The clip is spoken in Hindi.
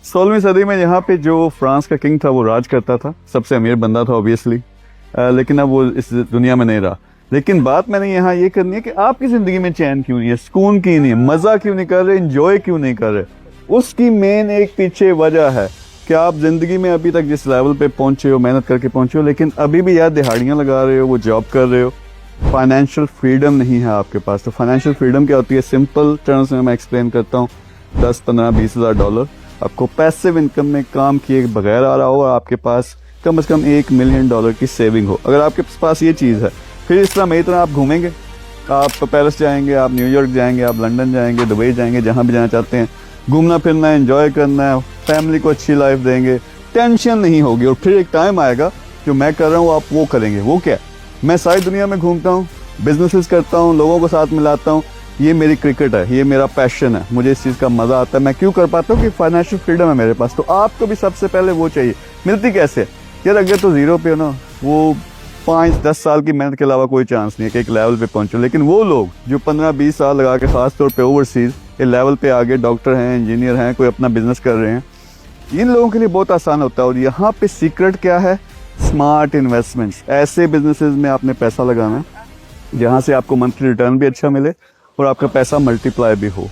16वीं सदी में यहाँ पे जो फ्रांस का किंग था वो राज करता था, सबसे अमीर बंदा था ऑब्वियसली, लेकिन अब वो इस दुनिया में नहीं रहा। लेकिन बात मैंने यहाँ ये करनी है कि आपकी ज़िंदगी में चैन क्यों नहीं है, सुकून क्यों नहीं है, मज़ा क्यों नहीं कर रहे, इंजॉय क्यों नहीं कर रहे। उसकी मेन एक पीछे वजह है कि आप ज़िंदगी में अभी तक जिस लेवल पे पहुँचे हो, मेहनत करके पहुँचे हो, लेकिन अभी भी यार दिहाड़ियाँ लगा रहे हो, वो जॉब कर रहे हो, फाइनेंशियल फ्रीडम नहीं है आपके पास। तो फाइनेंशियल फ्रीडम क्या होती है, सिंपल टर्म्स में मैं एक्सप्लेन करता हूँ। 10, 15, 20 हज़ार डॉलर आपको पैसिव इनकम में काम किए बगैर आ रहा हो और आपके पास कम से कम $1 मिलियन की सेविंग हो। अगर आपके पास ये चीज़ है, फिर इस तरह मेरी तरह आप घूमेंगे, आप पेरिस जाएंगे, आप न्यूयॉर्क जाएंगे, आप लंदन जाएंगे, दुबई जाएंगे, जहाँ भी जाना चाहते हैं, घूमना फिरना है, एंजॉय करना है, फैमिली को अच्छी लाइफ देंगे, टेंशन नहीं होगी। और फिर एक टाइम आएगा जो मैं कर रहा हूँ आप वो करेंगे। वो क्या, मैं सारी दुनिया में घूमता हूँ, बिजनेसेस करता हूँ, लोगों को साथ मिलाता हूँ, ये मेरी क्रिकेट है, ये मेरा पैशन है, मुझे इस चीज़ का मज़ा आता है। मैं क्यों कर पाता हूँ कि फाइनेंशियल फ्रीडम है मेरे पास। तो आपको भी सबसे पहले वो चाहिए। मिलती कैसे यार, अगर तो ज़ीरो पे हो ना, वो 5-10 साल की मेहनत के अलावा कोई चांस नहीं है कि एक लेवल पे पहुंचो। लेकिन वो लोग जो 15-20 साल लगा के, खास तौर पे ओवरसीज के लेवल पे आगे, डॉक्टर हैं, इंजीनियर हैं, कोई अपना बिजनेस कर रहे हैं, इन लोगों के लिए बहुत आसान होता है। और यहाँ पे सीक्रेट क्या है, स्मार्ट इन्वेस्टमेंट्स। ऐसे बिजनेसेस में आपने पैसा लगाना है जहाँ से आपको मंथली रिटर्न भी अच्छा मिले और आपका पैसा मल्टीप्लाई भी हो।